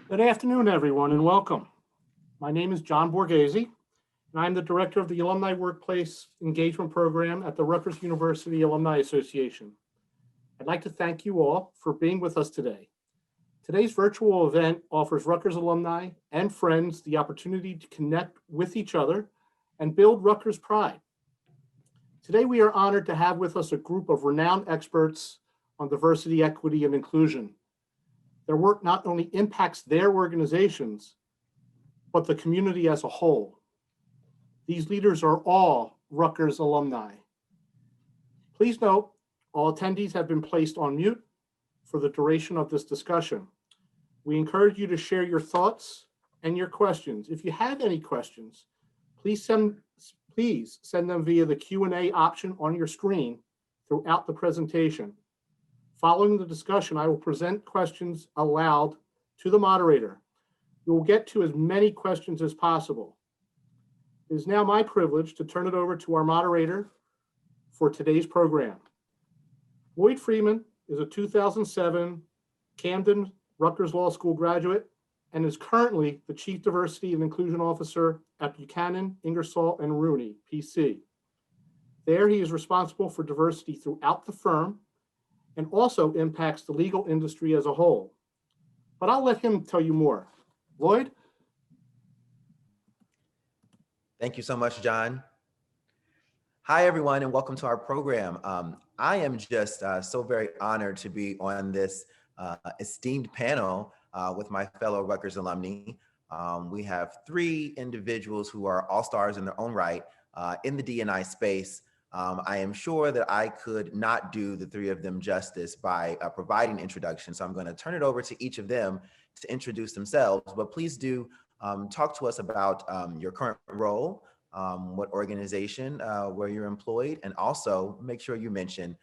Good afternoon, everyone, and welcome. My name is John Borghese, and I'm the director of the Alumni Workplace Engagement Program at the Rutgers University Alumni Association. I'd like to thank you all for being with us today. Today's virtual event offers Rutgers alumni and friends the opportunity to connect with each other and build Rutgers pride. Today, we are honored to have with us a group of renowned experts on diversity, equity, and inclusion. Their work not only impacts their organizations, but the community as a whole. These leaders are all Rutgers alumni. Please note, all attendees have been placed on mute for the duration of this discussion. We encourage you to share your thoughts and your questions. If you have any questions, please send them via the Q&A option on your screen throughout the presentation. Following the discussion, I will present questions aloud to the moderator. We will get to as many questions as possible. It is now my privilege to turn it over to our moderator for today's program. Lloyd Freeman is a 2007 Camden Rutgers Law School graduate and is currently the Chief Diversity and Inclusion Officer at Buchanan, Ingersoll, and Rooney, PC. There, he is responsible for diversity throughout the firm and also impacts the legal industry as a whole. But I'll let him tell you more. Lloyd? Thank you so much, John. Hi, everyone, and welcome to our program. I am just so very honored to be on this esteemed panel with my fellow Rutgers alumni. We have three individuals who are all-stars in their own right in the D&I space. I am sure that I could not do the three of them justice by providing introductions. So I'm going to turn it over to each of them to introduce themselves, but please do talk to us about your current role, what organization where you're employed, and also make sure you mention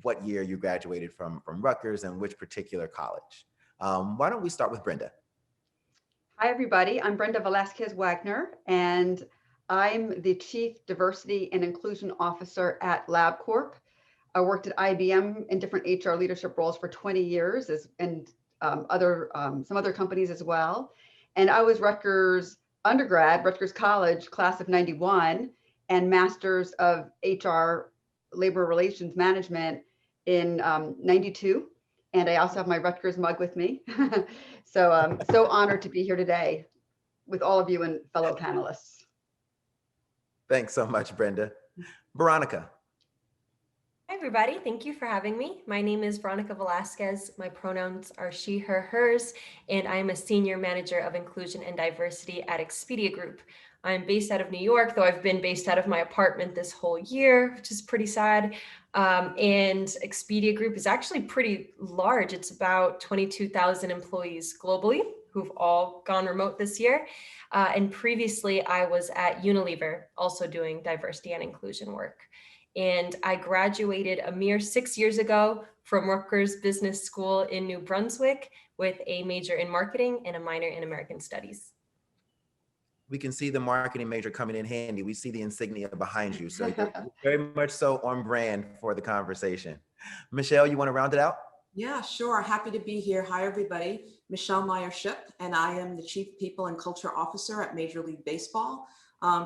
what year you graduated from Rutgers and which particular college. Why don't we start with Brenda? Hi, everybody. I'm Brenda Velasquez Wagner, and I'm the Chief Diversity and Inclusion Officer at LabCorp. I worked at IBM in different HR leadership roles for 20 years and some other companies as well. And I was Rutgers undergrad, Rutgers College, class of 91, and Masters of HR Labor Relations Management in 92. And I also have my Rutgers mug with me. So I'm so honored to be here today with all of you and fellow panelists. Thanks so much, Brenda. Veronica. Hi, everybody. Thank you for having me. My name is Veronica Velasquez. My pronouns are she, her, hers, and I am a Senior Manager of Inclusion and Diversity at Expedia Group. I'm based out of New York, though I've been based out of my apartment this whole year, which is pretty sad. And Expedia Group is actually pretty large. It's about 22,000 employees globally who've all gone remote this year. And previously I was at Unilever, also doing diversity and inclusion work. And I graduated a mere 6 years ago from Rutgers Business School in New Brunswick with a major in marketing and a minor in American Studies. We can see the marketing major coming in handy. We see the insignia behind you. So you're very much so on brand for the conversation. Michelle, you want to round it out? Yeah, sure. Happy to be here. Hi, everybody. Michelle Meyer, and I am the Chief People and Culture Officer at Major League Baseball.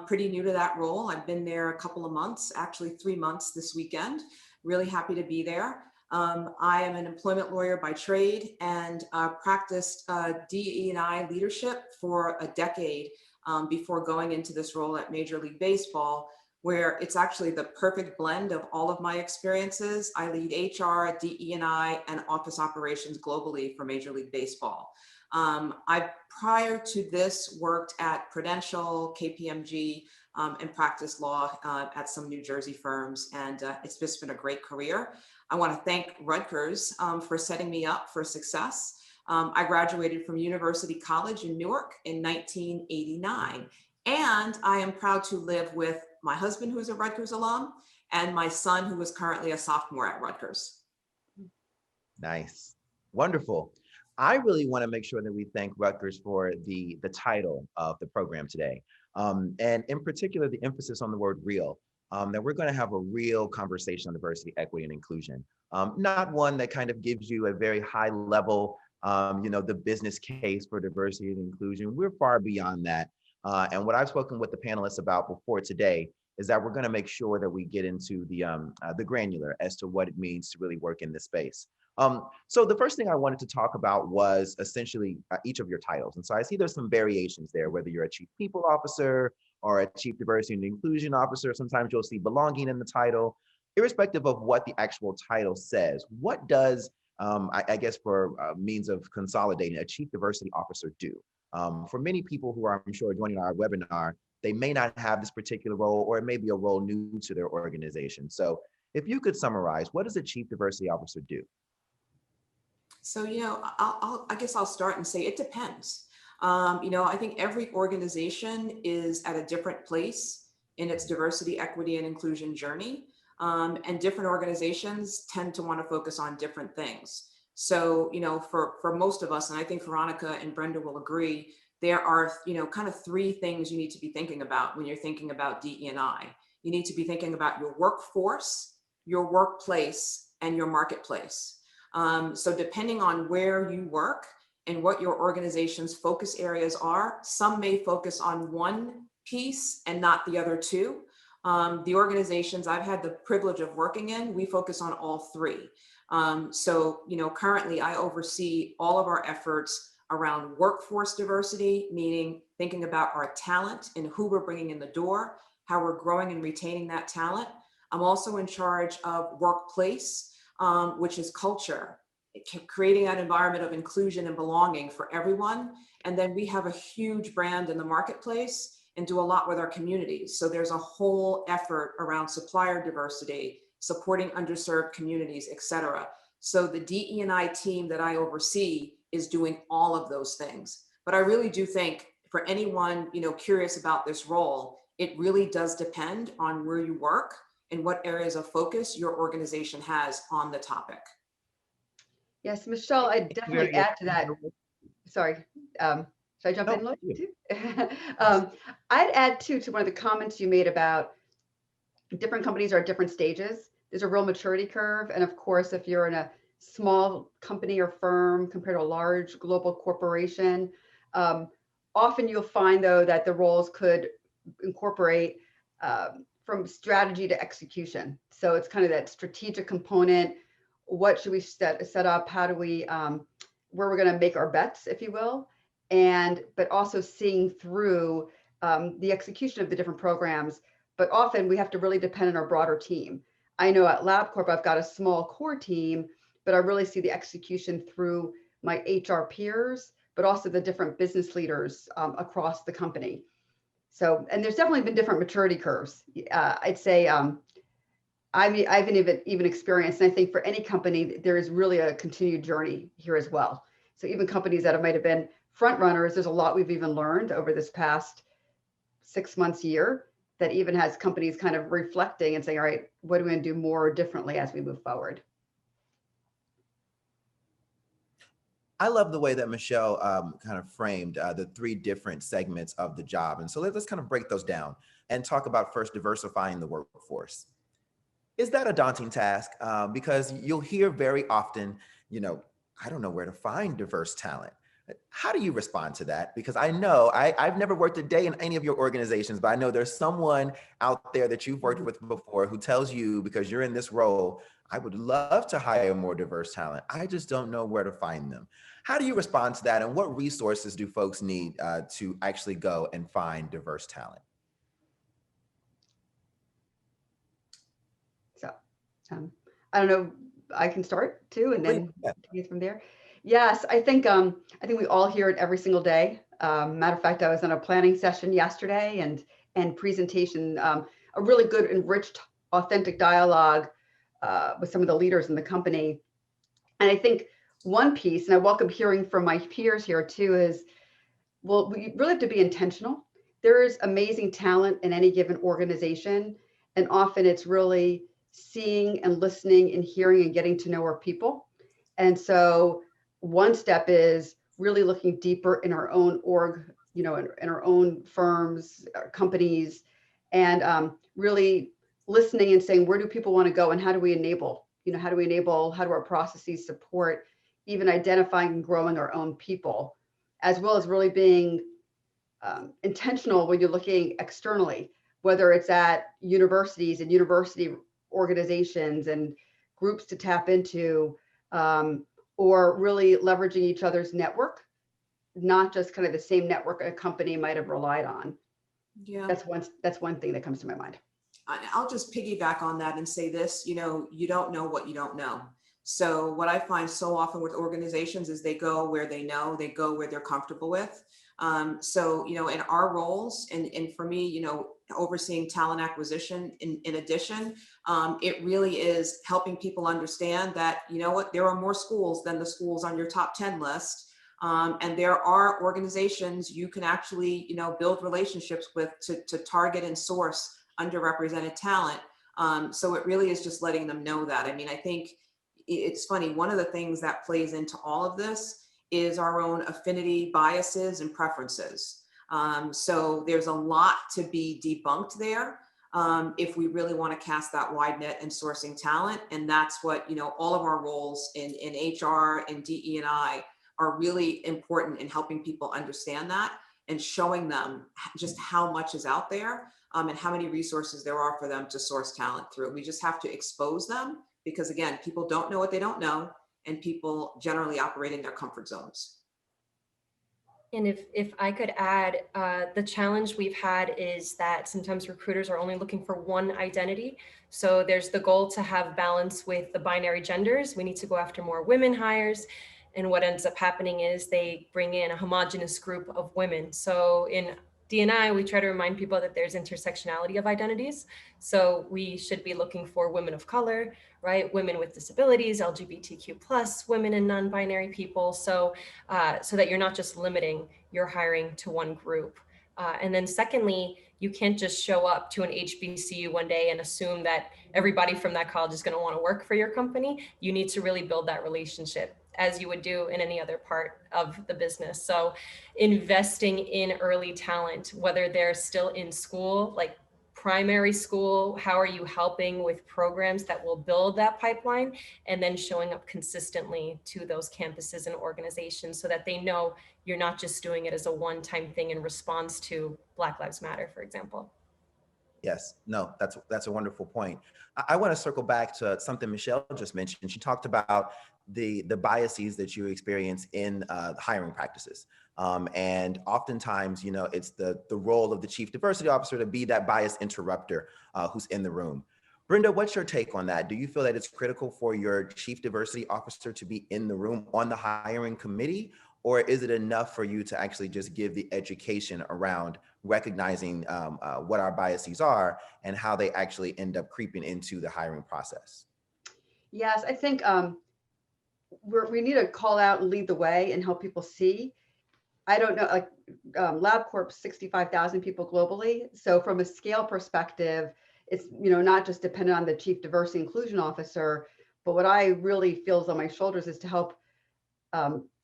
Pretty new to that role. I've been there a couple of months, actually 3 months this weekend. Really happy to be there. I am an employment lawyer by trade and practiced DE&I leadership for a decade before going into this role at Major League Baseball, where it's actually the perfect blend of all of my experiences. I lead HR, DE&I, and office operations globally for Major League Baseball. I, prior to this, worked at Prudential, KPMG, and practiced law at some New Jersey firms, and it's just been a great career. I want to thank Rutgers for setting me up for success. I graduated from University College in Newark in 1989, and I am proud to live with my husband, who is a Rutgers alum, and my son, who is currently a sophomore at Rutgers. Nice. Wonderful. I really want to make sure that we thank Rutgers for the title of the program today. And in particular, the emphasis on the word real, that we're going to have a real conversation on diversity, equity, and inclusion. Not one that kind of gives you a very high level the business case for diversity and inclusion. We're far beyond that. And what I've spoken with the panelists about before today is that we're going to make sure that we get into the granular as to what it means to really work in this space. So the first thing I wanted to talk about was essentially each of your titles. And so I see there's some variations there, whether you're a chief people officer or a chief diversity and inclusion officer. Sometimes you'll see belonging in the title. Irrespective of what the actual title says, what does, I guess for means of consolidating, a chief diversity officer do? For many people who are, I'm sure, joining our webinar, they may not have this particular role, or it may be a role new to their organization. So if you could summarize, what does a chief diversity officer do? So, I guess I'll start and say it depends. I think every organization is at a different place in its diversity, equity, and inclusion journey. And different organizations tend to want to focus on different things. So, for most of us, and I think Veronica and Brenda will agree, there are, kind of three things you need to be thinking about when you're thinking about DE&I. You need to be thinking about your workforce, your workplace, and your marketplace. So depending on where you work and what your organization's focus areas are, some may focus on one piece and not the other two. The organizations I've had the privilege of working in, we focus on all three. So, currently I oversee all of our efforts around workforce diversity, meaning thinking about our talent and who we're bringing in the door, how we're growing and retaining that talent. I'm also in charge of workplace, which is culture, creating that environment of inclusion and belonging for everyone. And then we have a huge brand in the marketplace and do a lot with our communities. So there's a whole effort around supplier diversity, supporting underserved communities, et cetera. So the DE&I team that I oversee is doing all of those things. But I really do think for anyone, curious about this role, it really does depend on where you work and what areas of focus your organization has on the topic. Yes, Michelle, I'd definitely add to that. Sorry, should I jump in, Lloyd, too? I'd add to one of the comments you made about different companies are at different stages. There's a real maturity curve. And of course, if you're in a small company or firm compared to a large global corporation, often you'll find, though, that the roles could incorporate from strategy to execution. So it's kind of that strategic component. What should we set up? How do we, where we're going to make our bets, if you will, but also seeing through the execution of the different programs. But often we have to really depend on our broader team. I know at LabCorp, I've got a small core team, but I really see the execution through my HR peers, but also the different business leaders across the company. So, and there's definitely been different maturity curves. I'd say I've even experienced, and I think for any company, there is really a continued journey here as well. So even companies that might have been front runners, there's a lot we've even learned over this past 6 months, year, that even has companies kind of reflecting and saying, all right, what are we going to do more differently as we move forward? I love the way that Michelle kind of framed the three different segments of the job. And so let's kind of break those down and talk about first diversifying the workforce. Is that a daunting task? Because you'll hear very often, I don't know where to find diverse talent. How do you respond to that? Because I know I've never worked a day in any of your organizations, but I know there's someone out there that you've worked with before who tells you, because you're in this role, I would love to hire more diverse talent. I just don't know where to find them. How do you respond to that? And what resources do folks need to actually go and find diverse talent? So I don't know, I can start too, and then take it from there. Yes, I think we all hear it every single day. Matter of fact, I was on a planning session yesterday and presentation, a really good, enriched, authentic dialogue with some of the leaders in the company. And I think one piece, and I welcome hearing from my peers here too, is, well, we really have to be intentional. There is amazing talent in any given organization, and often it's really seeing and listening and hearing and getting to know our people. And so one step is really looking deeper in our own org, in our own firms, our companies, and really listening and saying, where do people want to go and how do we enable? How do our processes support even identifying and growing our own people, as well as really being intentional when you're looking externally, whether it's at universities and university organizations and groups to tap into, or really leveraging each other's network, not just kind of the same network a company might have relied on. Yeah. That's one thing that comes to my mind. I'll just piggyback on that and say this, you don't know what you don't know. So what I find so often with organizations is they go where they know, they go where they're comfortable with. So, in our roles, and for me, overseeing talent acquisition in addition, it really is helping people understand that, there are more schools than the schools on your top 10 list. And there are organizations you can actually, build relationships with to target and source underrepresented talent. So it really is just letting them know that. I mean, I think it's funny. One of the things that plays into all of this is our own affinity, biases, and preferences. So there's a lot to be debunked there if we really want to cast that wide net in sourcing talent. And that's what, all of our roles in HR and DE&I are really important in helping people understand that and showing them just how much is out there and how many resources there are for them to source talent through. We just have to expose them because, again, people don't know what they don't know, and people generally operate in their comfort zones. And if I could add, the challenge we've had is that sometimes recruiters are only looking for one identity. So there's the goal to have balance with the binary genders. We need to go after more women hires. And what ends up happening is they bring in a homogenous group of women. So in D&I, we try to remind people that there's intersectionality of identities. So we should be looking for women of color, right? Women with disabilities, LGBTQ+, women and non-binary people. So that you're not just limiting your hiring to one group. And then secondly, you can't just show up to an HBCU one day and assume that everybody from that college is going to want to work for your company. You need to really build that relationship as you would do in any other part of the business. So investing in early talent, whether they're still in school, like primary school, how are you helping with programs that will build that pipeline, and then showing up consistently to those campuses and organizations so that they know you're not just doing it as a one-time thing in response to Black Lives Matter, for example. Yes, no, that's a wonderful point. I want to circle back to something Michelle just mentioned. She talked about the biases that you experience in hiring practices. And oftentimes, it's the role of the chief diversity officer to be that bias interrupter who's in the room. Brenda, what's your take on that? Do you feel that it's critical for your chief diversity officer to be in the room on the hiring committee? Or is it enough for you to actually just give the education around recognizing what our biases are and how they actually end up creeping into the hiring process? Yes, I think we need to call out and lead the way and help people see. I don't know, like LabCorp's 65,000 people globally. So from a scale perspective, it's not just dependent on the chief diversity inclusion officer, but what I really feels on my shoulders is to help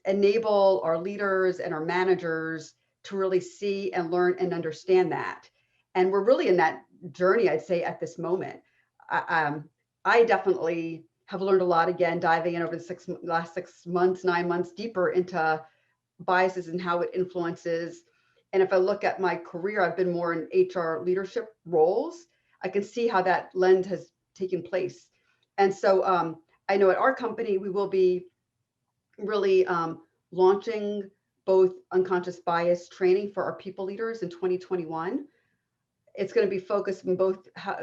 enable our leaders and our managers to really see and learn and understand that. And we're really in that journey, I'd say, at this moment. I definitely have learned a lot, again, diving in over the last 6 months, 9 months deeper into biases and how it influences. And if I look at my career, I've been more in HR leadership roles. I can see how that lens has taken place. And so I know at our company, we will be really launching both unconscious bias training for our people leaders in 2021. It's going to be focused on both how,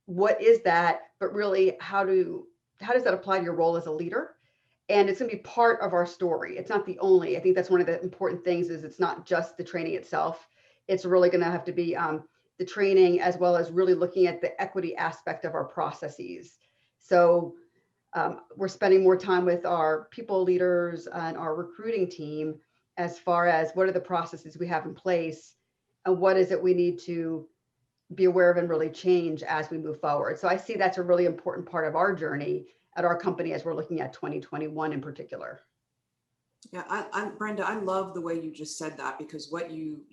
what is that, but really how does that apply to your role as a leader? And it's going to be part of our story. It's not the only. I think that's one of the important things is it's not just the training itself. It's really going to have to be the training as well as really looking at the equity aspect of our processes. So we're spending more time with our people leaders and our recruiting team as far as what are the processes we have in place and what is it we need to be aware of and really change as we move forward. So I see that's a really important part of our journey at our company as we're looking at 2021 in particular. Yeah, Brenda, I love the way you just said that, because what you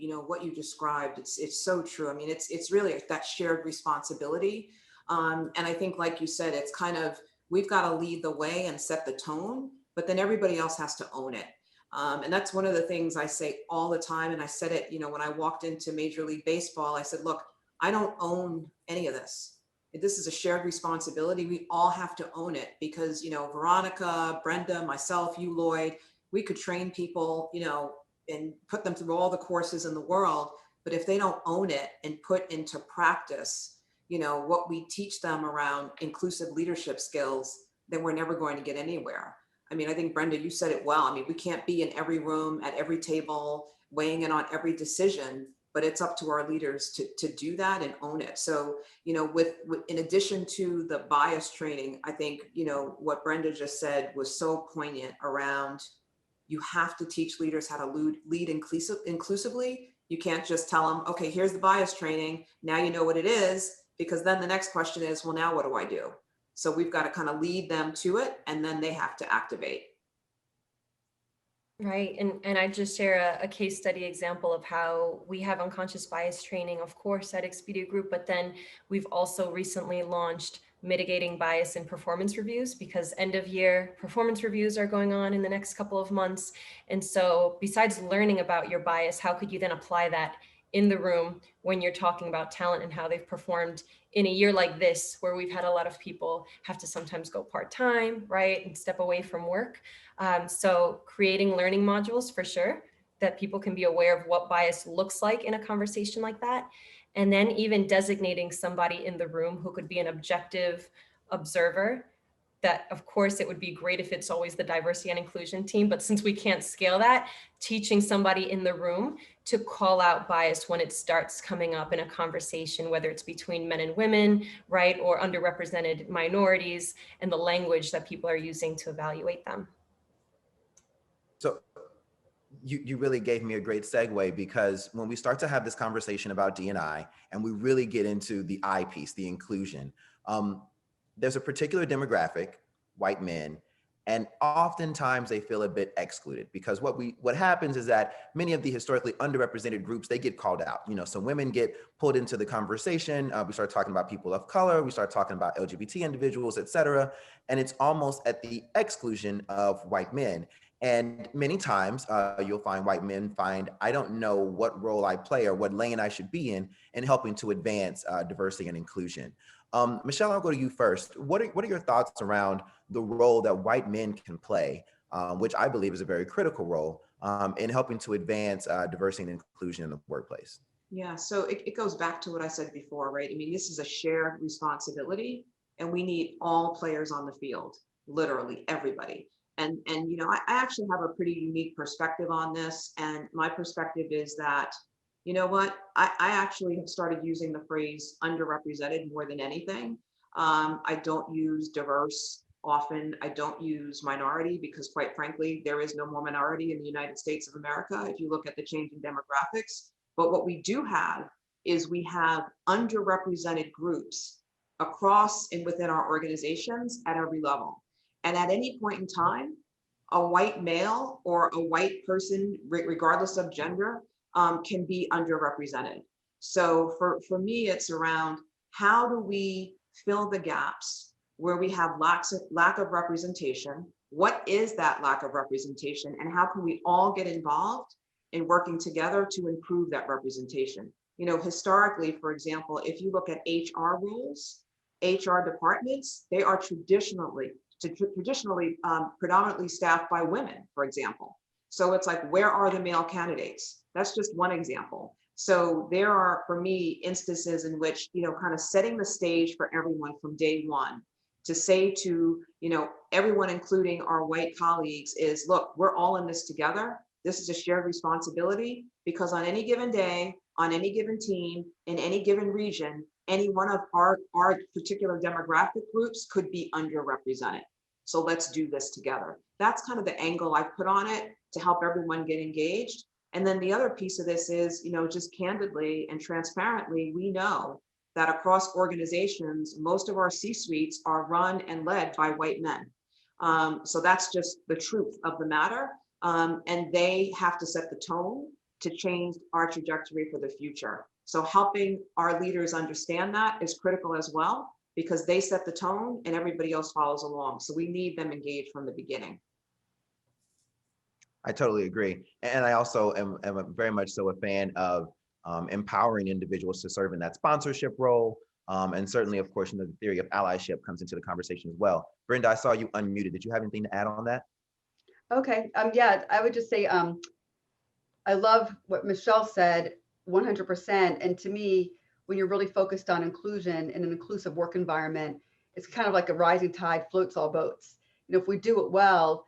described, it's so true. I mean, it's really that shared responsibility. And I think, like you said, it's kind of, we've got to lead the way and set the tone but then everybody else has to own it. And that's one of the things I say all the time. And I said it, when I walked into Major League Baseball, I said, look, I don't own any of this. This is a shared responsibility. We all have to own it because, Veronica, Brenda, myself, you, Lloyd, we could train people, and put them through all the courses in the world. But if they don't own it and put into practice, what we teach them around inclusive leadership skills, then we're never going to get anywhere. I mean, I think, Brenda, you said it well. I mean, we can't be in every room, at every table, weighing in on every decision, but it's up to our leaders to do that and own it. So, with in addition to the bias training, I think, what Brenda just said was so poignant around, you have to teach leaders how to lead inclusively. You can't just tell them, okay, here's the bias training. Now you know what it is, because then the next question is, well, now what do I do? So we've got to kind of lead them to it, and then they have to activate. Right. And I just share a case study example of how we have unconscious bias training, of course, at Expedia Group, but then we've also recently launched mitigating bias in performance reviews, because end of year performance reviews are going on in the next couple of months. And so besides learning about your bias, how could you then apply that in the room when you're talking about talent and how they've performed in a year like this, where we've had a lot of people have to sometimes go part-time, right, and step away from work. So creating learning modules for sure, that people can be aware of what bias looks like in a conversation like that. And then even designating somebody in the room who could be an objective observer. That, of course, it would be great if it's always the diversity and inclusion team, but since we can't scale that, teaching somebody in the room to call out bias when it starts coming up in a conversation, whether it's between men and women, right, or underrepresented minorities, and the language that people are using to evaluate them. So you really gave me a great segue, because when we start to have this conversation about D&I and we really get into the I piece, the inclusion, there's a particular demographic, white men, and oftentimes they feel a bit excluded, because what happens is that many of the historically underrepresented groups, they get called out. So women get pulled into the conversation. We start talking about people of color. We start talking about LGBT individuals, et cetera. And it's almost at the exclusion of white men. And many times you'll find white men find, I don't know what role I play or what lane I should be in helping to advance diversity and inclusion. Michelle, I'll go to you first. What are your thoughts around the role that white men can play, which I believe is a very critical role in helping to advance diversity and inclusion in the workplace? Yeah, so it goes back to what I said before, right? I mean, this is a shared responsibility, and we need all players on the field, literally everybody. And I actually have a pretty unique perspective on this. And my perspective is that, you know what, I actually have started using the phrase underrepresented more than anything. I don't use diverse often. I don't use minority, because quite frankly, there is no more minority in the United States of America if you look at the changing demographics. But what we do have is we have underrepresented groups across and within our organizations at every level. And at any point in time, a white male or a white person, regardless of gender, can be underrepresented. So for me, it's around, how do we fill the gaps where we have lack of representation? What is that lack of representation? And how can we all get involved in working together to improve that representation? Historically, for example, if you look at HR roles, HR departments, they are traditionally predominantly staffed by women, for example. So it's like, where are the male candidates? That's just one example. So there are, for me, instances in which, kind of setting the stage for everyone from day one to say to, everyone, including our white colleagues, is, look, we're all in this together. This is a shared responsibility, because on any given day, on any given team, in any given region, any one of our particular demographic groups could be underrepresented. So let's do this together. That's kind of the angle I put on it to help everyone get engaged. And then the other piece of this is, just candidly and transparently, we know that across organizations, most of our C-suites are run and led by white men. So that's just the truth of the matter. And they have to set the tone to change our trajectory for the future. So helping our leaders understand that is critical as well, because they set the tone and everybody else follows along. So we need them engaged from the beginning. I totally agree. And I also am very much so a fan of empowering individuals to serve in that sponsorship role. And certainly, of course, the theory of allyship comes into the conversation as well. Brenda, I saw you unmuted. Did you have anything to add on that? Okay. Yeah, I would just say I love what Michelle said 100%. And to me, when you're really focused on inclusion in an inclusive work environment, it's kind of like a rising tide floats all boats. If we do it well,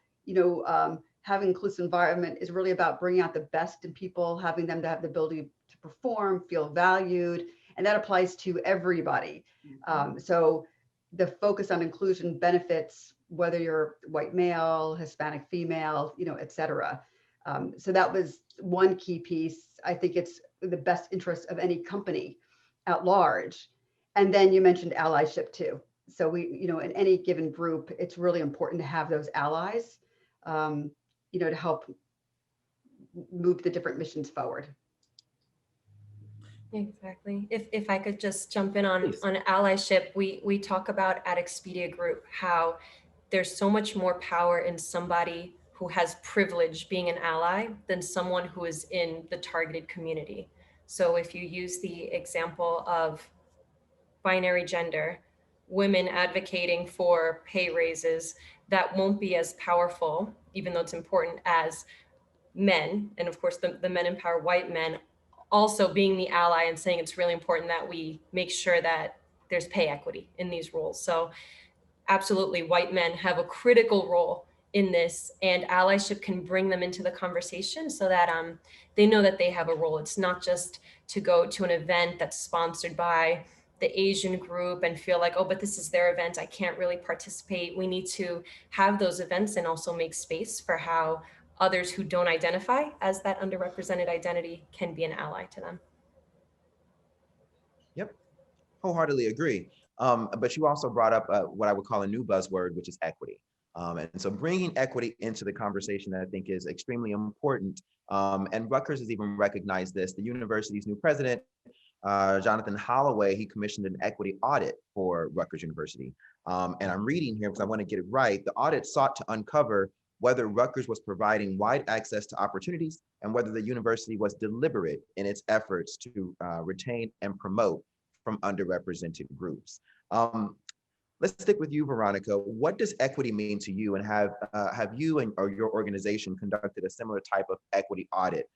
having an inclusive environment is really about bringing out the best in people, having them to have the ability to perform, feel valued, and that applies to everybody. So the focus on inclusion benefits whether you're white male, Hispanic female, et cetera. So that was one key piece. I think it's the best interest of any company at large. And then you mentioned allyship too. So in any given group, it's really important to have those allies, to help move the different missions forward. Exactly. If I could just jump in on Please. allyship, we talk about at Expedia Group how there's so much more power in somebody who has privilege being an ally than someone who is in the targeted community. So if you use the example of binary gender, women advocating for pay raises, that won't be as powerful, even though it's important, as men. And of course, the men empower white men also being the ally and saying it's really important that we make sure that there's pay equity in these roles. So absolutely, white men have a critical role in this, and allyship can bring them into the conversation so that they know that they have a role. It's not just to go to an event that's sponsored by the Asian group and feel like, oh, but this is their event, I can't really participate. We need to have those events and also make space for how others who don't identify as that underrepresented identity can be an ally to them. Yep, wholeheartedly agree. But you also brought up what I would call a new buzzword, which is equity. And so bringing equity into the conversation, I think, is extremely important. And Rutgers has even recognized this. The university's new president, Jonathan Holloway, he commissioned an equity audit for Rutgers University. And I'm reading here because I want to get it right. The audit sought to uncover whether Rutgers was providing wide access to opportunities and whether the university was deliberate in its efforts to retain and promote from underrepresented groups. Let's stick with you, Veronica. What does equity mean to you, and have you or your organization conducted a similar type of equity audit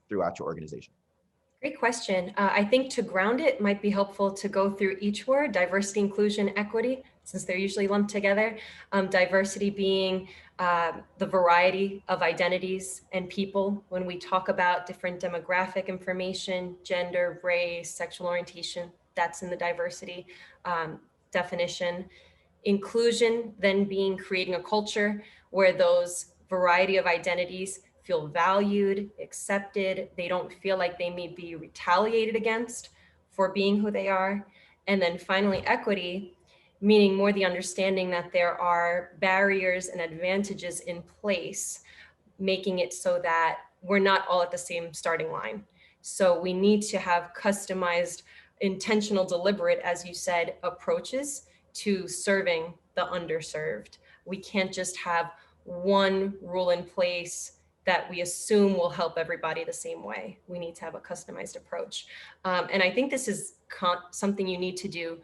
throughout your organization? Great question. I think to ground it might be helpful to go through each word: diversity, inclusion, equity, since they're usually lumped together. Diversity being the variety of identities and people. When we talk about different demographic information, gender, race, sexual orientation, that's in the diversity definition. Inclusion then being creating a culture where those variety of identities feel valued, accepted. They don't feel like they may be retaliated against for being who they are. And then finally, equity, meaning more the understanding that there are barriers and advantages in place, making it so that we're not all at the same starting line. So we need to have customized, intentional, deliberate, as you said, approaches to serving the underserved. We can't just have one rule in place that we assume will help everybody the same way. We need to have a customized approach. And I think this is something you need to do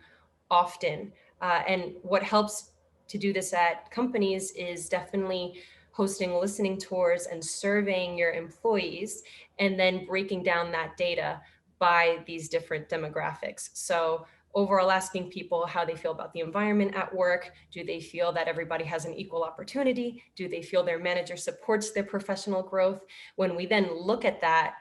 often. And what helps to do this at companies is definitely hosting listening tours and surveying your employees, and then breaking down that data by these different demographics. So overall, asking people how they feel about the environment at work. Do they feel that everybody has an equal opportunity? Do they feel their manager supports their professional growth? When we then look at that,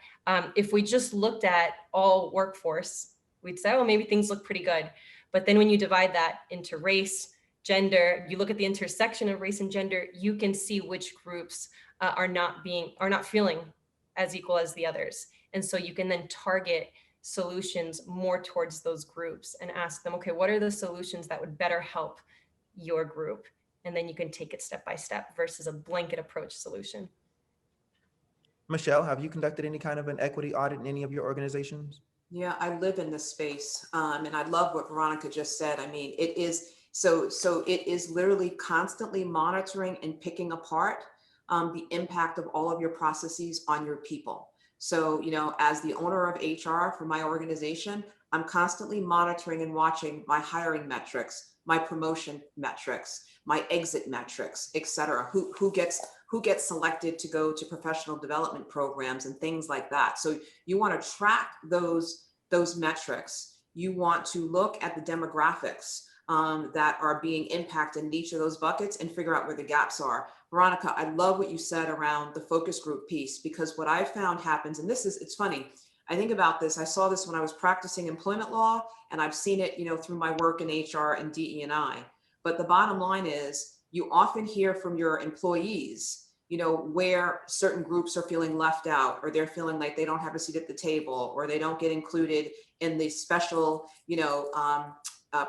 if we just looked at all workforce, we'd say, oh, maybe things look pretty good. But then when you divide that into race, gender, you look at the intersection of race and gender, you can see which groups are not feeling as equal as the others. And so you can then target solutions more towards those groups and ask them, okay, what are the solutions that would better help your group? And then you can take it step by step versus a blanket approach solution. Michelle, have you conducted any kind of an equity audit in any of your organizations? Yeah, I live in this space, and I love what Veronica just said. I mean, it is so it is literally constantly monitoring and picking apart the impact of all of your processes on your people. So, as the owner of HR for my organization, I'm constantly monitoring and watching my hiring metrics, my promotion metrics, my exit metrics, et cetera. Who gets selected to go to professional development programs and things like that. So you want to track those metrics. You want to look at the demographics that are being impacted in each of those buckets and figure out where the gaps are. Veronica, I love what you said around the focus group piece, because what I found happens, and it's funny, I think about this, I saw this when I was practicing employment law, and I've seen it, through my work in HR and DE&I. But the bottom line is, you often hear from your employees, where certain groups are feeling left out, or they're feeling like they don't have a seat at the table, or they don't get included in the special,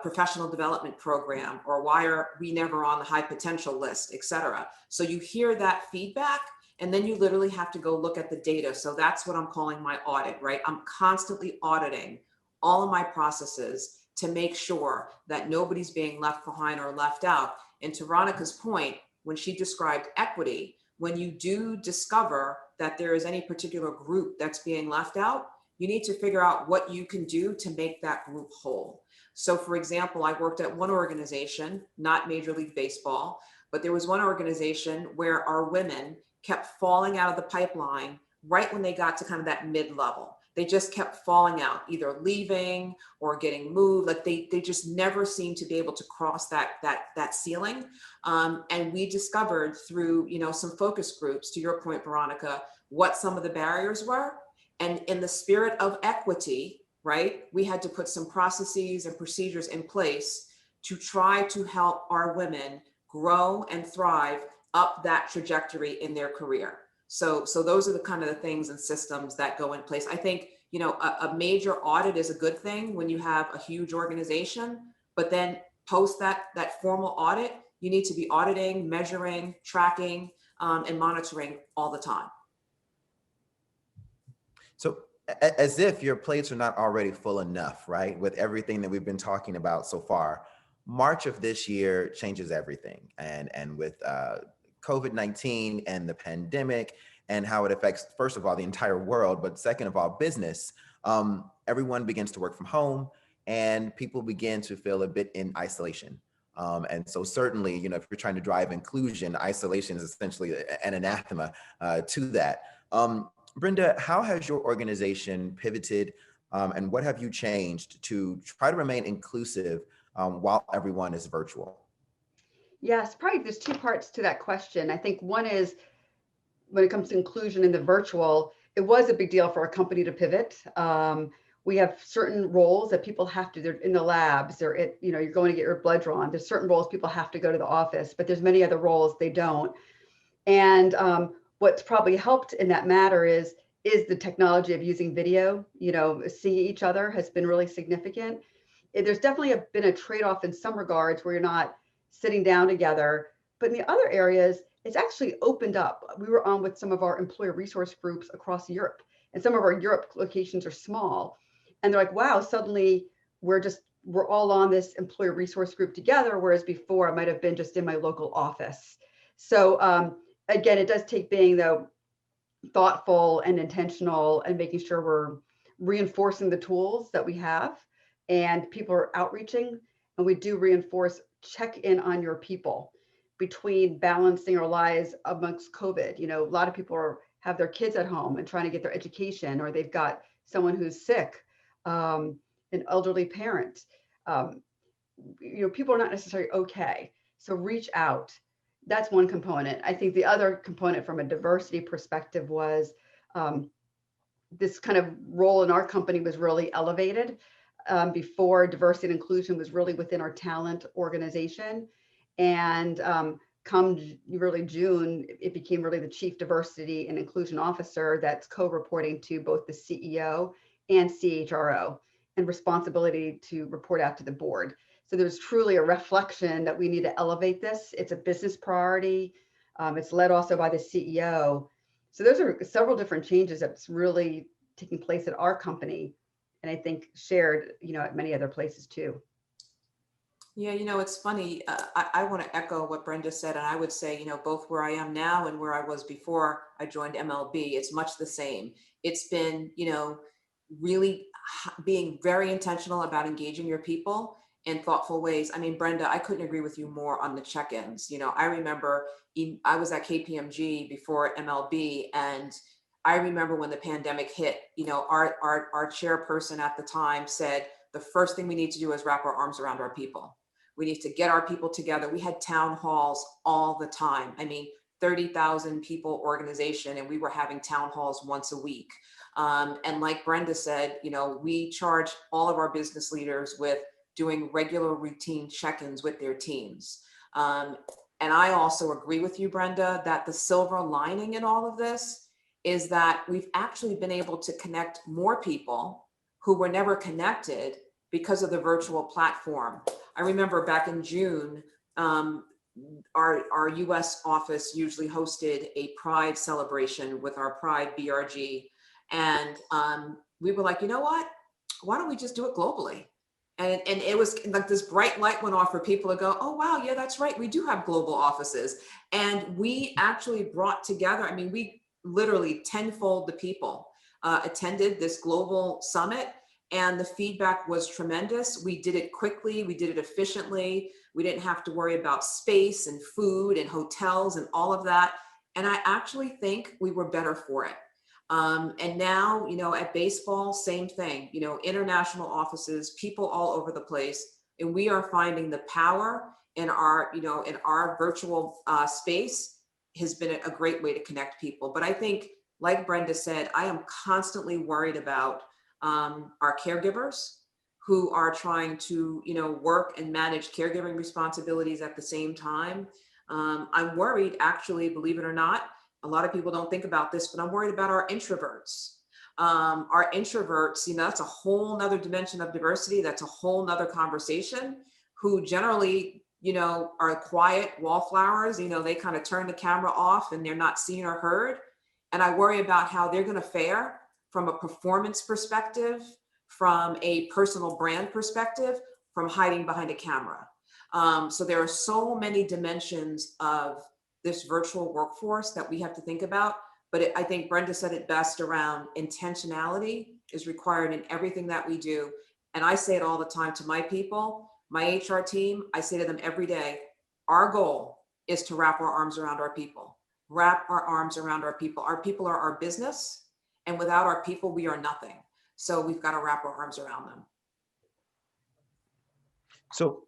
professional development program, or why are we never on the high potential list, et cetera. So you hear that feedback, and then you literally have to go look at the data. So that's what I'm calling my audit, right? I'm constantly auditing all of my processes to make sure that nobody's being left behind or left out. And to Veronica's point, when she described equity, when you do discover that there is any particular group that's being left out, you need to figure out what you can do to make that group whole. So for example, I worked at one organization, not Major League Baseball, but there was one organization where our women kept falling out of the pipeline right when they got to kind of that mid-level. They just kept falling out, either leaving or getting moved. Like they just never seemed to be able to cross that ceiling. And we discovered through, some focus groups, to your point, Veronica, what some of the barriers were. And in the spirit of equity, right, we had to put some processes and procedures in place to try to help our women grow and thrive up that trajectory in their career. So those are the kind of the things and systems that go in place. I think, a major audit is a good thing when you have a huge organization, but then post that formal audit, you need to be auditing, measuring, tracking, and monitoring all the time. So as if your plates are not already full enough, right? With everything that we've been talking about so far, March of this year changes everything. And with COVID-19 and the pandemic and how it affects, first of all, the entire world, but second of all, business, everyone begins to work from home and people begin to feel a bit in isolation. And so certainly, if you're trying to drive inclusion, isolation is essentially an anathema to that. Brenda, how has your organization pivoted and what have you changed to try to remain inclusive while everyone is virtual? Yes, probably there's two parts to that question. I think one is when it comes to inclusion in the virtual, it was a big deal for our company to pivot. We have certain roles that people have to, they're in the labs, you're going to get your blood drawn. There's certain roles people have to go to the office, but there's many other roles they don't. And what's probably helped in that matter is the technology of using video, seeing each other has been really significant. There's definitely been a trade-off in some regards where you're not sitting down together, but in the other areas, it's actually opened up. We were on with some of our employee resource groups across Europe, and some of our Europe locations are small. And they're like, wow, suddenly we're all on this employee resource group together, whereas before I might have been just in my local office. So again, it does take being though thoughtful and intentional and making sure we're reinforcing the tools that we have and people are outreaching, and we do reinforce check in on your people between balancing our lives amongst COVID. A lot of people have their kids at home and trying to get their education, or they've got someone who's sick, an elderly parent. People are not necessarily okay. So reach out. That's one component. I think the other component from a diversity perspective was this kind of role in our company was really elevated. Before, diversity and inclusion was really within our talent organization. And come really June, it became really the Chief Diversity and Inclusion Officer that's co-reporting to both the CEO and CHRO, and responsibility to report out to the board. So there's truly a reflection that we need to elevate this. It's a business priority. It's led also by the CEO. So those are several different changes that's really taking place at our company, and I think shared, at many other places too. Yeah, it's funny. I want to echo what Brenda said, and I would say, both where I am now and where I was before I joined MLB, it's much the same. It's been, really being very intentional about engaging your people in thoughtful ways. I mean, Brenda, I couldn't agree with you more on the check-ins. I remember I was at KPMG before MLB, and I remember when the pandemic hit, our chairperson at the time said, the first thing we need to do is wrap our arms around our people. We need to get our people together. We had town halls all the time. I mean, 30,000 people organization, and we were having town halls once a week. And like Brenda said, we charge all of our business leaders with doing regular routine check-ins with their teams. And I also agree with you, Brenda, that the silver lining in all of this is that we've actually been able to connect more people who were never connected because of the virtual platform. I remember back in June, our US office usually hosted a Pride celebration with our Pride BRG. And we were like, you know what? Why don't we just do it globally? And it was like this bright light went off for people to go, oh, wow, yeah, that's right. We do have global offices. And we actually brought together, I mean, we literally tenfold the people attended this global summit. And the feedback was tremendous. We did it quickly. We did it efficiently. We didn't have to worry about space and food and hotels and all of that. And I actually think we were better for it. And now, at baseball, same thing, international offices, people all over the place. And we are finding the power in our, in our virtual space has been a great way to connect people. But I think, like Brenda said, I am constantly worried about our caregivers who are trying to, work and manage caregiving responsibilities at the same time. I'm worried, actually, believe it or not, a lot of people don't think about this, but I'm worried about our introverts. Our introverts, that's a whole nother dimension of diversity. That's a whole nother conversation, who generally, are quiet wallflowers. They kind of turn the camera off and they're not seen or heard. And I worry about how they're going to fare from a performance perspective, from a personal brand perspective, from hiding behind a camera. So there are so many dimensions of this virtual workforce that we have to think about. But I think Brenda said it best around intentionality is required in everything that we do. And I say it all the time to my people, my HR team, I say to them every day, our goal is to wrap our arms around our people. Wrap our arms around our people. Our people are our business. And without our people, we are nothing. So we've got to wrap our arms around them. So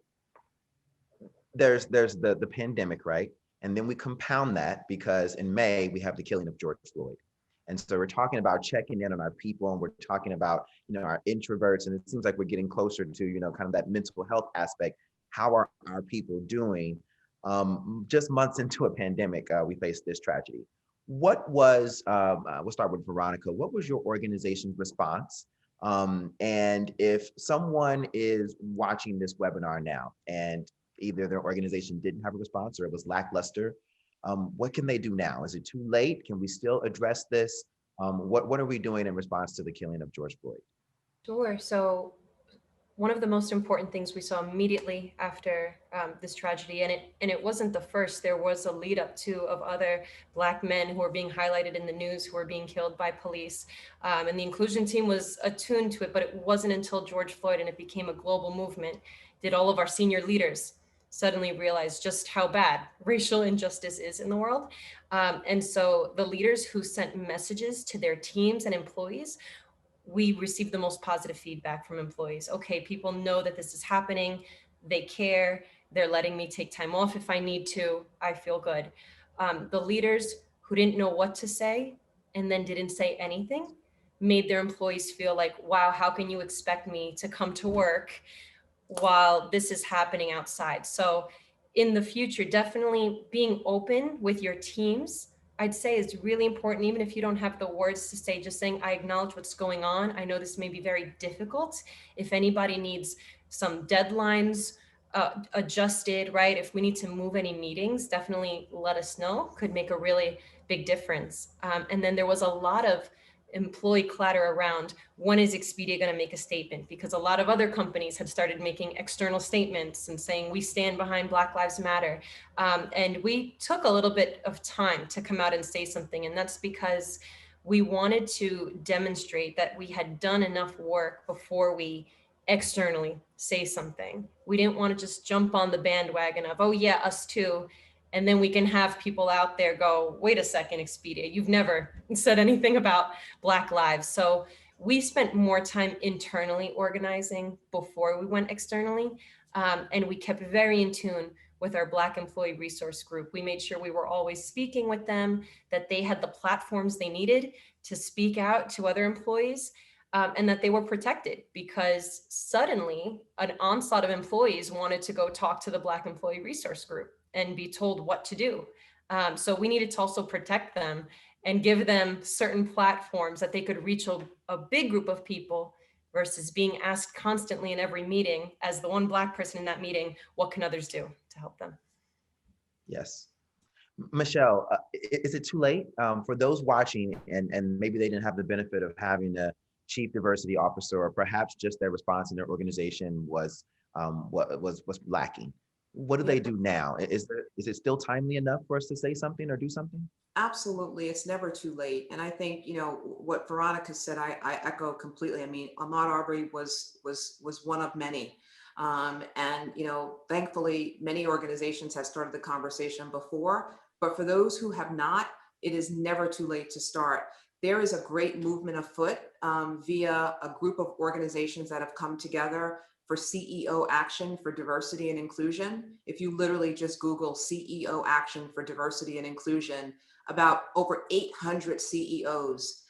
there's the pandemic, right? And then we compound that because in May, we have the killing of George Floyd. And so we're talking about checking in on our people, and we're talking about, our introverts, and it seems like we're getting closer to, kind of that mental health aspect. How are our people doing? Just months into a pandemic, we faced this tragedy. What was, we'll start with Veronica, what was your organization's response? And if someone is watching this webinar now and either their organization didn't have a response or it was lackluster, what can they do now? Is it too late? Can we still address this? What are we doing in response to the killing of George Floyd? Sure. So one of the most important things we saw immediately after this tragedy, and it wasn't the first, there was a lead up to of other Black men who were being highlighted in the news who were being killed by police. And the inclusion team was attuned to it, but it wasn't until George Floyd and it became a global movement did all of our senior leaders suddenly realize just how bad racial injustice is in the world. And so the leaders who sent messages to their teams and employees, we received the most positive feedback from employees. Okay, people know that this is happening. They care. They're letting me take time off if I need to. I feel good. The leaders who didn't know what to say and then didn't say anything made their employees feel like, wow, how can you expect me to come to work while this is happening outside? So in the future, definitely being open with your teams, I'd say, is really important. Even if you don't have the words to say, just saying, I acknowledge what's going on. I know this may be very difficult. If anybody needs some deadlines adjusted, right? If we need to move any meetings, definitely let us know. Could make a really big difference. And then there was a lot of employee clatter around when is Expedia going to make a statement, because a lot of other companies had started making external statements and saying we stand behind Black Lives Matter. And we took a little bit of time to come out and say something. And that's because we wanted to demonstrate that we had done enough work before we externally say something. We didn't want to just jump on the bandwagon of, oh yeah, us too. And then we can have people out there go, wait a second, Expedia, you've never said anything about Black lives. So we spent more time internally organizing before we went externally. And we kept very in tune with our Black employee resource group. We made sure we were always speaking with them, that they had the platforms they needed to speak out to other employees, and that they were protected, because suddenly an onslaught of employees wanted to go talk to the Black employee resource group and be told what to do. So we needed to also protect them and give them certain platforms that they could reach a big group of people, versus being asked constantly in every meeting, as the one Black person in that meeting, what can others do to help them? Yes. Michelle, is it too late for those watching and maybe they didn't have the benefit of having a chief diversity officer, or perhaps just their response in their organization was lacking? What do they do now? Is it still timely enough for us to say something or do something? Absolutely, it's never too late. And I think, what Veronica said, I echo completely. I mean, Ahmaud Arbery was one of many. And thankfully, many organizations have started the conversation before, but for those who have not, it is never too late to start. There is a great movement afoot via a group of organizations that have come together for CEO Action for Diversity and Inclusion. If you literally just Google CEO Action for Diversity and Inclusion, about over 800 CEOs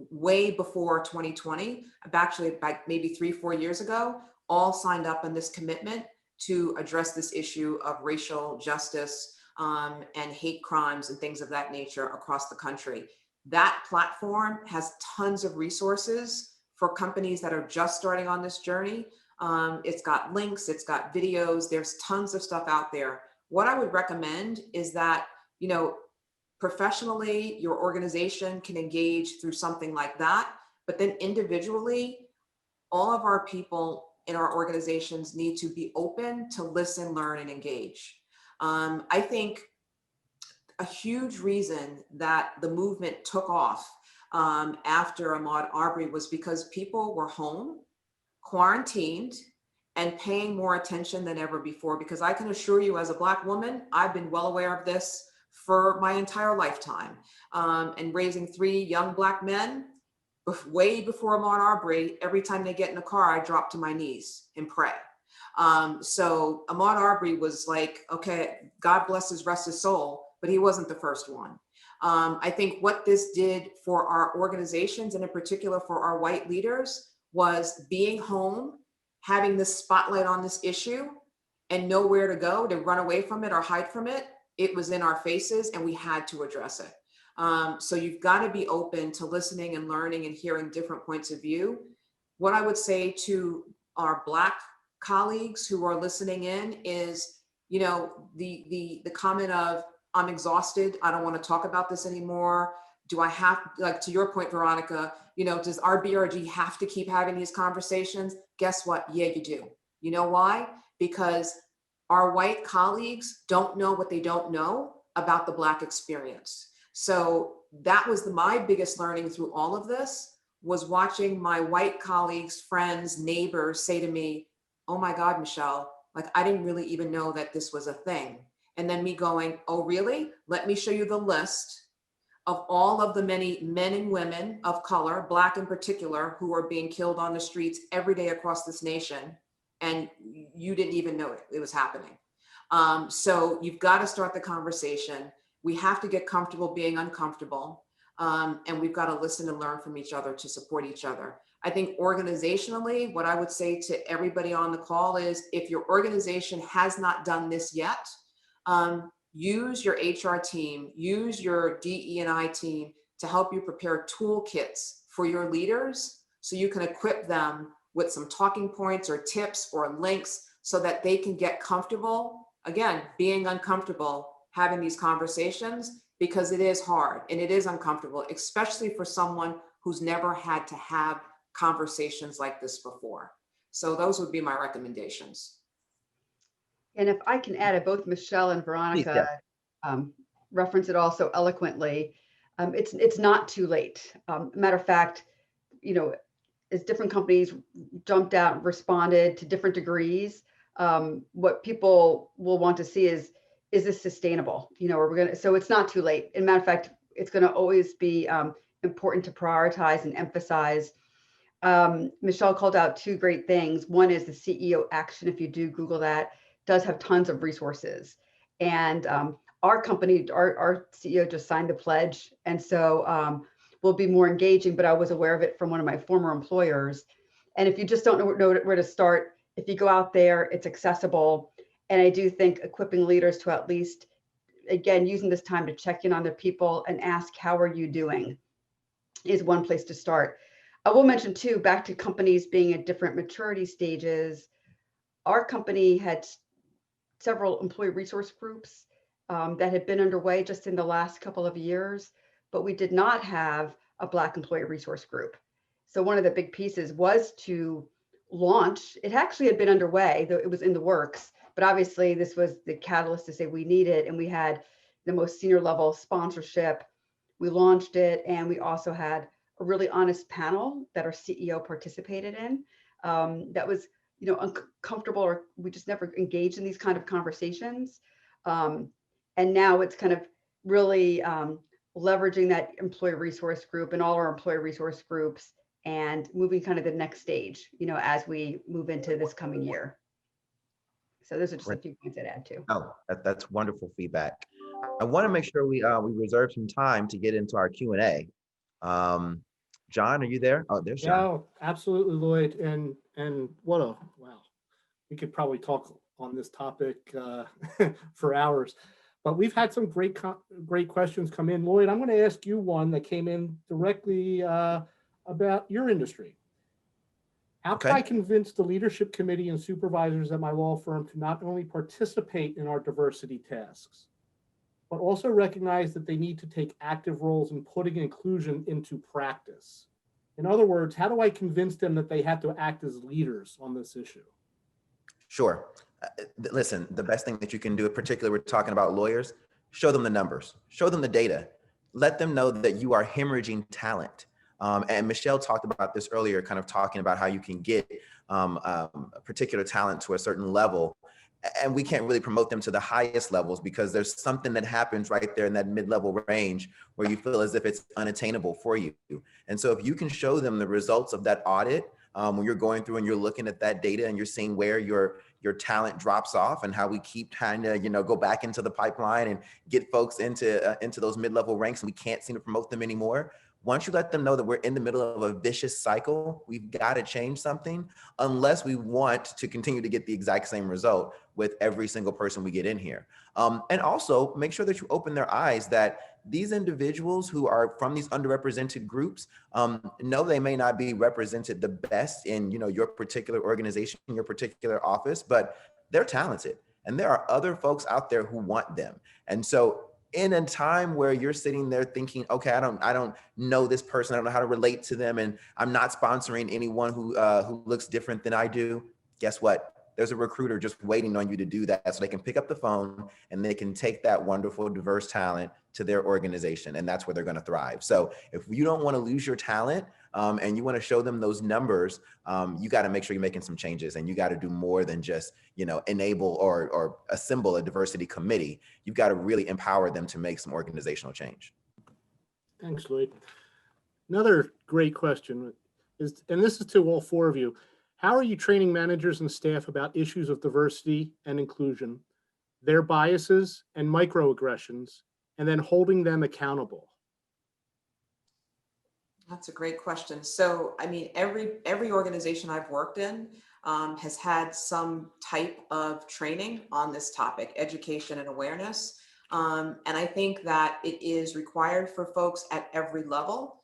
way before 2020, actually about maybe 3-4 years ago, all signed up on this commitment to address this issue of racial justice and hate crimes and things of that nature across the country. That platform has tons of resources for companies that are just starting on this journey. It's got links, it's got videos, there's tons of stuff out there. What I would recommend is that, professionally, your organization can engage through something like that, but then individually, all of our people in our organizations need to be open to listen, learn, and engage. I think a huge reason that the movement took off after Ahmaud Arbery was because people were home, quarantined, and paying more attention than ever before. Because I can assure you, as a Black woman, I've been well aware of this for my entire lifetime. And raising 3 young Black men, way before Ahmaud Arbery, every time they get in a car, I drop to my knees and pray. So Ahmaud Arbery was like, okay, God bless his rest his soul, but he wasn't the first one. I think what this did for our organizations, and in particular for our white leaders, was being home, having this spotlight on this issue and nowhere to go to run away from it or hide from it. It was in our faces and we had to address it. So you've got to be open to listening and learning and hearing different points of view. What I would say to our Black colleagues who are listening in is, the comment of, I'm exhausted, I don't want to talk about this anymore. Do I have, like to your point, Veronica, does our BRG have to keep having these conversations? Guess what? Yeah, you do. You know why? Because our white colleagues don't know what they don't know about the Black experience. So that was my biggest learning through all of this, was watching my white colleagues, friends, neighbors say to me, oh my God, Michelle, like I didn't really even know that this was a thing. And then me going, oh really? Let me show you the list of all of the many men and women of color, Black in particular, who are being killed on the streets every day across this nation. And you didn't even know it was happening. So you've got to start the conversation. We have to get comfortable being uncomfortable. And we've got to listen and learn from each other to support each other. I think organizationally, what I would say to everybody on the call is, if your organization has not done this yet, use your HR team, use your DE&I team to help you prepare toolkits for your leaders so you can equip them with some talking points or tips or links so that they can get comfortable, again, being uncomfortable, having these conversations, because it is hard and it is uncomfortable, especially for someone who's never had to have conversations like this before. So those would be my recommendations. And if I can add, both Michelle and Veronica reference it also eloquently. It's not too late. Matter of fact, you know, as different companies jumped out and responded to different degrees, what people will want to see is this sustainable? You know, so it's not too late. And matter of fact, it's going to always be important to prioritize and emphasize. Michelle called out two great things. One is the CEO action. If you do Google that, does have tons of resources. And our company, our CEO just signed the pledge. And so will be more engaging, but I was aware of it from one of my former employers. And if you just don't know where to start, if you go out there, it's accessible. And I do think equipping leaders to at least, again, using this time to check in on their people and ask, how are you doing, is one place to start. I will mention too, back to companies being at different maturity stages, our company had several employee resource groups that had been underway just in the last couple of years, but we did not have a Black employee resource group. So one of the big pieces was to launch. It actually had been underway, though it was in the works, but obviously this was the catalyst to say we need it. And we had the most senior level sponsorship. We launched it, and we also had a really honest panel that our CEO participated in. That was, you know, uncomfortable, or we just never engaged in these kind of conversations. And now it's kind of really leveraging that employee resource group and all our employee resource groups and moving kind of the next stage, you know, as we move into this coming year. So those are just a few points I'd add to. Oh, that's wonderful feedback. I want to make sure we reserve some time to get into our Q&A. John, are you there? Oh, there's John. Yeah, absolutely, Lloyd. And what a, wow. We could probably talk on this topic for hours, but we've had some great questions come in. Lloyd, I'm going to ask you one that came in directly about your industry. How can I convince the leadership committee and supervisors at my law firm to not only participate in our diversity tasks, but also recognize that they need to take active roles in putting inclusion into practice? In other words, how do I convince them that they have to act as leaders on this issue? Sure. Listen, the best thing that you can do, particularly we're talking about lawyers, show them the numbers, show them the data, let them know that you are hemorrhaging talent. And Michelle talked about this earlier, kind of talking about how you can get a particular talent to a certain level. And we can't really promote them to the highest levels because there's something that happens right there in that mid-level range where you feel as if it's unattainable for you. And so if you can show them the results of that audit, when you're going through and you're looking at that data and you're seeing where your talent drops off and how we keep trying to, you know, go back into the pipeline and get folks into those mid-level ranks and we can't seem to promote them anymore. Once you let them know that we're in the middle of a vicious cycle, we've got to change something unless we want to continue to get the exact same result with every single person we get in here. And also make sure that you open their eyes that these individuals who are from these underrepresented groups know they may not be represented the best in, you know, your particular organization, your particular office, but they're talented and there are other folks out there who want them. And so in a time where you're sitting there thinking, okay, I don't know this person, I don't know how to relate to them, and I'm not sponsoring anyone who looks different than I do, guess what? There's a recruiter just waiting on you to do that so they can pick up the phone and they can take that wonderful, diverse talent to their organization, and that's where they're going to thrive. So if you don't want to lose your talent and you want to show them those numbers, you got to make sure you're making some changes, and you got to do more than just, you know, enable or assemble a diversity committee. You've got to really empower them to make some organizational change. Thanks, Lloyd. Another great question is, and this is to all four of you, how are you training managers and staff about issues of diversity and inclusion, their biases and microaggressions, and then holding them accountable? That's a great question. So, I mean, every organization I've worked in has had some type of training on this topic, education and awareness. And I think that it is required for folks at every level.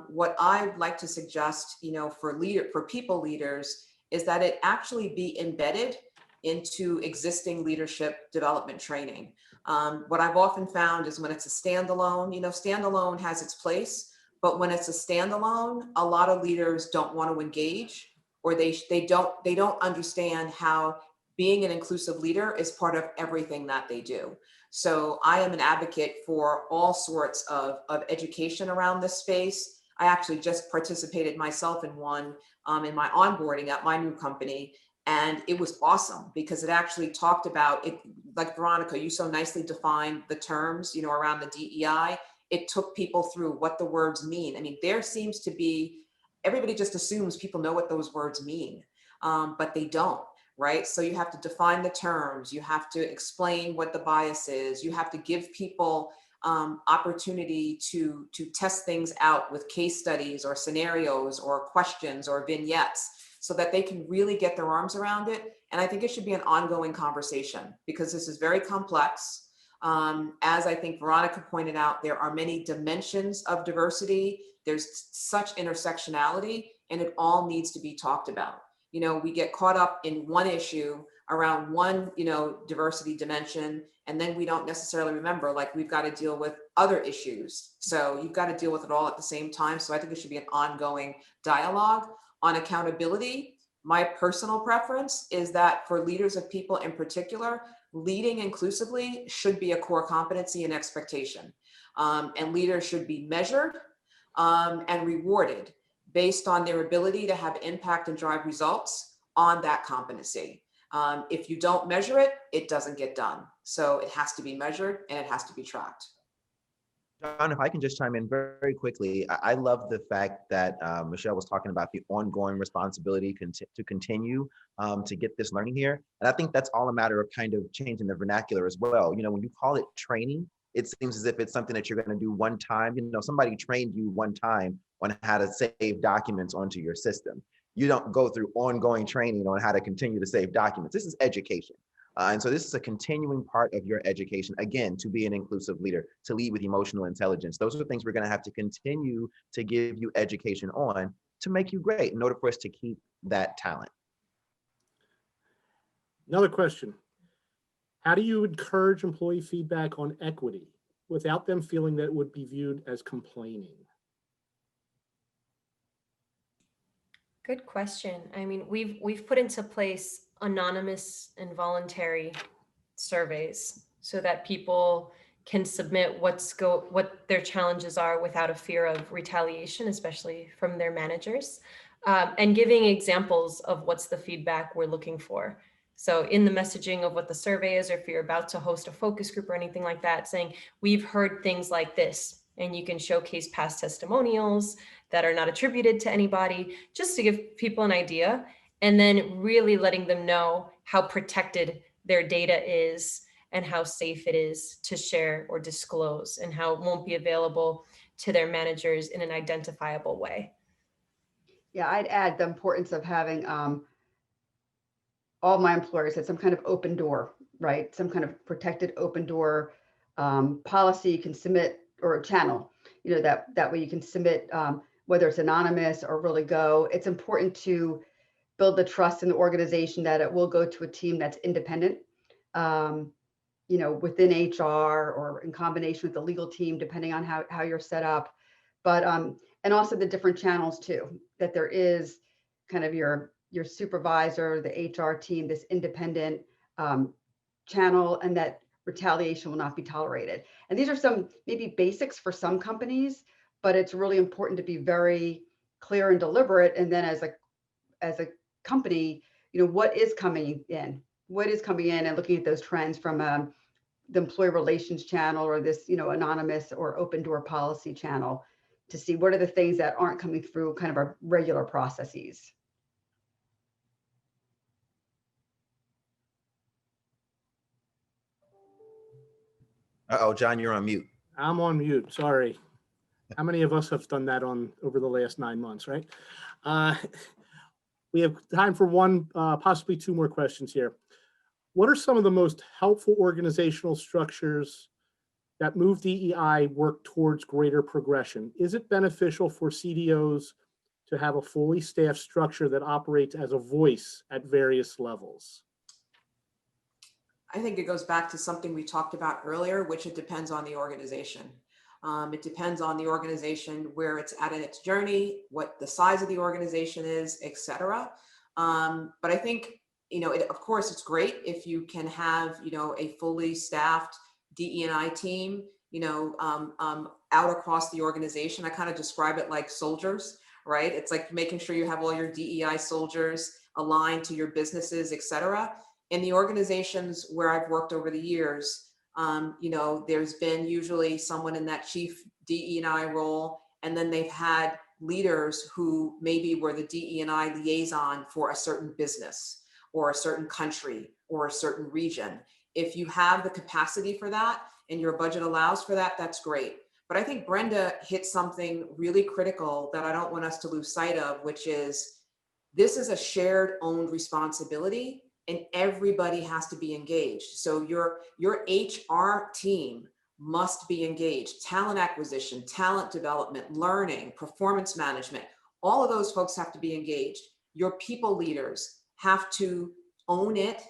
What I'd like to suggest, you know, for people leaders is that it actually be embedded into existing leadership development training. What I've often found is when it's a standalone, you know, standalone has its place, But when it's a standalone, a lot of leaders don't want to engage, or they don't understand how being an inclusive leader is part of everything that they do. So I am an advocate for all sorts of education around this space. I actually just participated myself in one in my onboarding at my new company. And it was awesome because it actually talked about it, like Veronica, you so nicely defined the terms, you know, around the DEI. It took people through what the words mean. I mean, there seems to be, everybody just assumes people know what those words mean, but they don't, right? So you have to define the terms, you have to explain what the bias is, you have to give people opportunity to test things out with case studies or scenarios or questions or vignettes, so that they can really get their arms around it. And I think it should be an ongoing conversation because this is very complex. As I think Veronica pointed out, there are many dimensions of diversity. There's such intersectionality, and it all needs to be talked about. You know, we get caught up in one issue around one, you know, diversity dimension, and then we don't necessarily remember, like, we've got to deal with other issues. So you've got to deal with it all at the same time. So I think it should be an ongoing dialogue. On accountability, my personal preference is that for leaders of people in particular, leading inclusively should be a core competency and expectation. And leaders should be measured and rewarded based on their ability to have impact and drive results on that competency. If you don't measure it, it doesn't get done. So it has to be measured and it has to be tracked. John, if I can just chime in very quickly, I love the fact that Michelle was talking about the ongoing responsibility to continue to get this learning here. And I think that's all a matter of kind of changing the vernacular as well. You know, when you call it training, it seems as if it's something that you're going to do one time. You know, somebody trained you one time on how to save documents onto your system. You don't go through ongoing training on how to continue to save documents. This is education. And so this is a continuing part of your education, again, to be an inclusive leader, to lead with emotional intelligence. Those are the things we're going to have to continue to give you education on to make you great in order for us to keep that talent. Another question. How do you encourage employee feedback on equity without them feeling that it would be viewed as complaining? Good question. I mean, we've put into place anonymous and voluntary surveys so that people can submit what their challenges are without a fear of retaliation, especially from their managers, and giving examples of what's the feedback we're looking for. So in the messaging of what the survey is, or if you're about to host a focus group or anything like that, saying, we've heard things like this, and you can showcase past testimonials that are not attributed to anybody, just to give people an idea, and then really letting them know how protected their data is and how safe it is to share or disclose, and how it won't be available to their managers in an identifiable way. Yeah, I'd add the importance of having all my employers had some kind of open door, right? Some kind of protected open door policy you can submit, or a channel, you know, that way you can submit, whether it's anonymous or really go. It's important to build the trust in the organization that it will go to a team that's independent, you know, within HR or in combination with the legal team, depending on how you're set up. But, and also the different channels too, that there is kind of your supervisor, the HR team, this independent channel, and that retaliation will not be tolerated. And these are some maybe basics for some companies, but it's really important to be very clear and deliberate. And then as a company, you know, what is coming in, and looking at those trends from the employee relations channel, or this, you know, anonymous or open door policy channel, to see what are the things that aren't coming through kind of our regular processes. Uh-oh, John, you're on mute. I'm on mute, sorry. How many of us have done that over the last 9 months, right? We have time for one, possibly two more questions here. What are some of the most helpful organizational structures that move DEI work towards greater progression? Is it beneficial for CDOs to have a fully staffed structure that operates as a voice at various levels? I think it goes back to something we talked about earlier, which it depends on the organization. It depends on the organization, where it's at in its journey, what the size of the organization is, et cetera. But I think, of course, it's great if you can have, a fully staffed DE&I team, out across the organization. I kind of describe it like soldiers, right? It's like making sure you have all your DEI soldiers aligned to your businesses, et cetera. In the organizations where I've worked over the years, there's been usually someone in that chief DE&I role, and then they've had leaders who maybe were the DE&I liaison for a certain business or a certain country or a certain region. If you have the capacity for that and your budget allows for that, that's great. But I think Brenda hit something really critical that I don't want us to lose sight of, which is this is a shared owned responsibility and everybody has to be engaged. So your HR team must be engaged. Talent acquisition, talent development, learning, performance management, all of those folks have to be engaged. Your people leaders have to own it,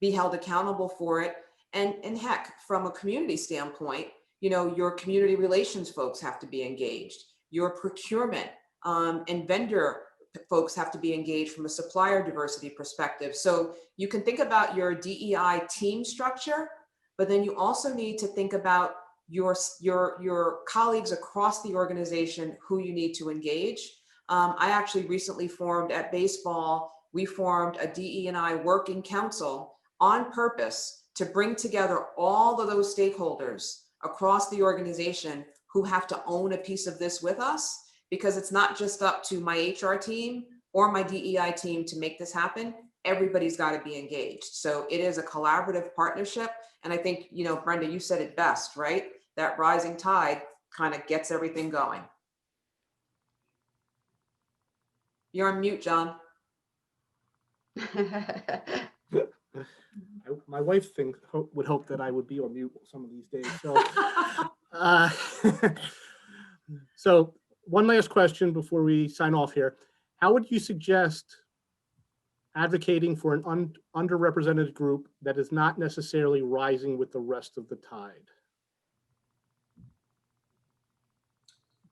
be held accountable for it. And heck, from a community standpoint, your community relations folks have to be engaged. Your procurement and vendor folks have to be engaged from a supplier diversity perspective. So you can think about your DEI team structure, but then you also need to think about your colleagues across the organization who you need to engage. I actually recently formed at baseball, we formed a DE&I working council on purpose to bring together all of those stakeholders across the organization who have to own a piece of this with us, because it's not just up to my HR team or my DEI team to make this happen. Everybody's got to be engaged. So it is a collaborative partnership. And I think, Brenda, you said it best, right? That rising tide kind of gets everything going. You're on mute, John. My wife would hope that I would be on mute some of these days. So, so one last question before we sign off here. How would you suggest advocating for an underrepresented group that is not necessarily rising with the rest of the tide?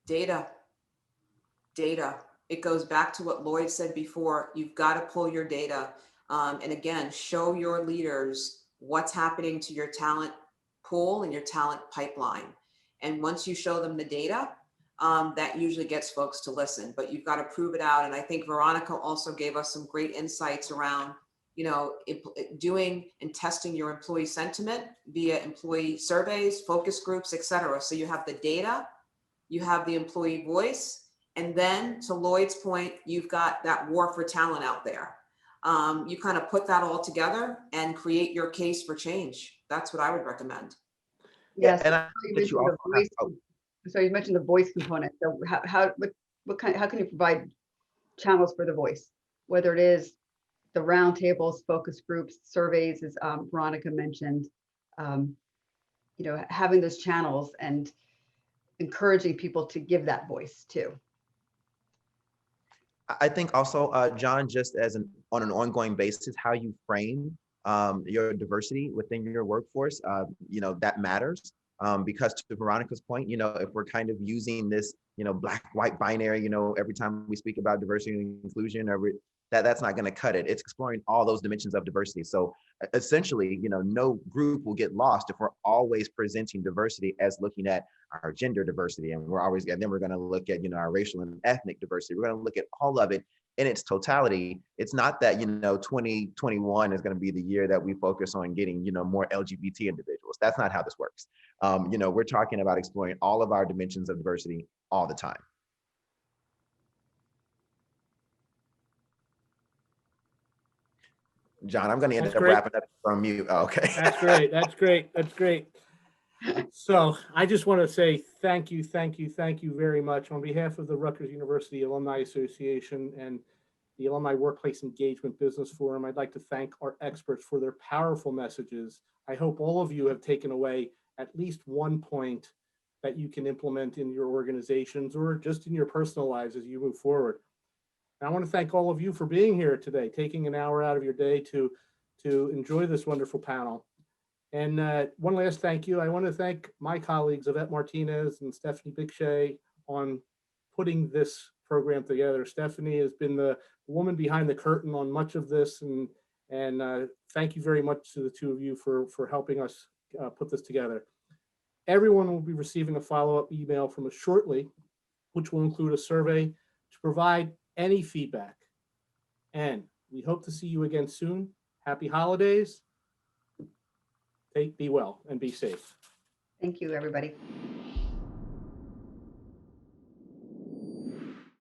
Data. It goes back to what Lloyd said before. You've got to pull your data. And again, show your leaders what's happening to your talent pool and your talent pipeline. And once you show them the data, that usually gets folks to listen, but you've got to prove it out. And I think Veronica also gave us some great insights around, doing and testing your employee sentiment via employee surveys, focus groups, et cetera. So you have the data, you have the employee voice, and then to Lloyd's point, you've got that war for talent out there. You kind of put that all together and create your case for change. That's what I would recommend. Yes. And So you mentioned the voice component. So how can you provide channels for the voice, whether it is the roundtables, focus groups, surveys, as Veronica mentioned, having those channels and encouraging people to give that voice too. I think also, John, just on an ongoing basis, how you frame your diversity within your workforce, that matters. Because to Veronica's point, if we're kind of using this, black, white binary, every time we speak about diversity and inclusion, that's not going to cut it. It's exploring all those dimensions of diversity. So essentially, no group will get lost if we're always presenting diversity as looking at our gender diversity, and then we're going to look at, our racial and ethnic diversity. We're going to look at all of it in its totality. It's not that, 2021 is going to be the year that we focus on getting, more LGBT individuals. That's not how this works. We're talking about exploring all of our dimensions of diversity all the time. John, I'm going to end up wrapping up from you. Oh, okay. That's great. That's great. That's great. So I just want to say thank you very much on behalf of the Rutgers University Alumni Association and the Alumni Workplace Engagement Business Forum. I'd like to thank our experts for their powerful messages. I hope all of you have taken away at least one point that you can implement in your organizations or just in your personal lives as you move forward. And I want to thank all of you for being here today, taking an hour out of your day to enjoy this wonderful panel. And one last thank you. I want to thank my colleagues, Yvette Martinez and Stephanie Bigshay, on putting this program together. Stephanie has been the woman behind the curtain on much of this, and thank you very much to the two of you for helping us put this together. Everyone will be receiving a follow-up email from us shortly, which will include a survey to provide any feedback. And we hope to see you again soon. Happy holidays. Be well and be safe. Thank you, everybody.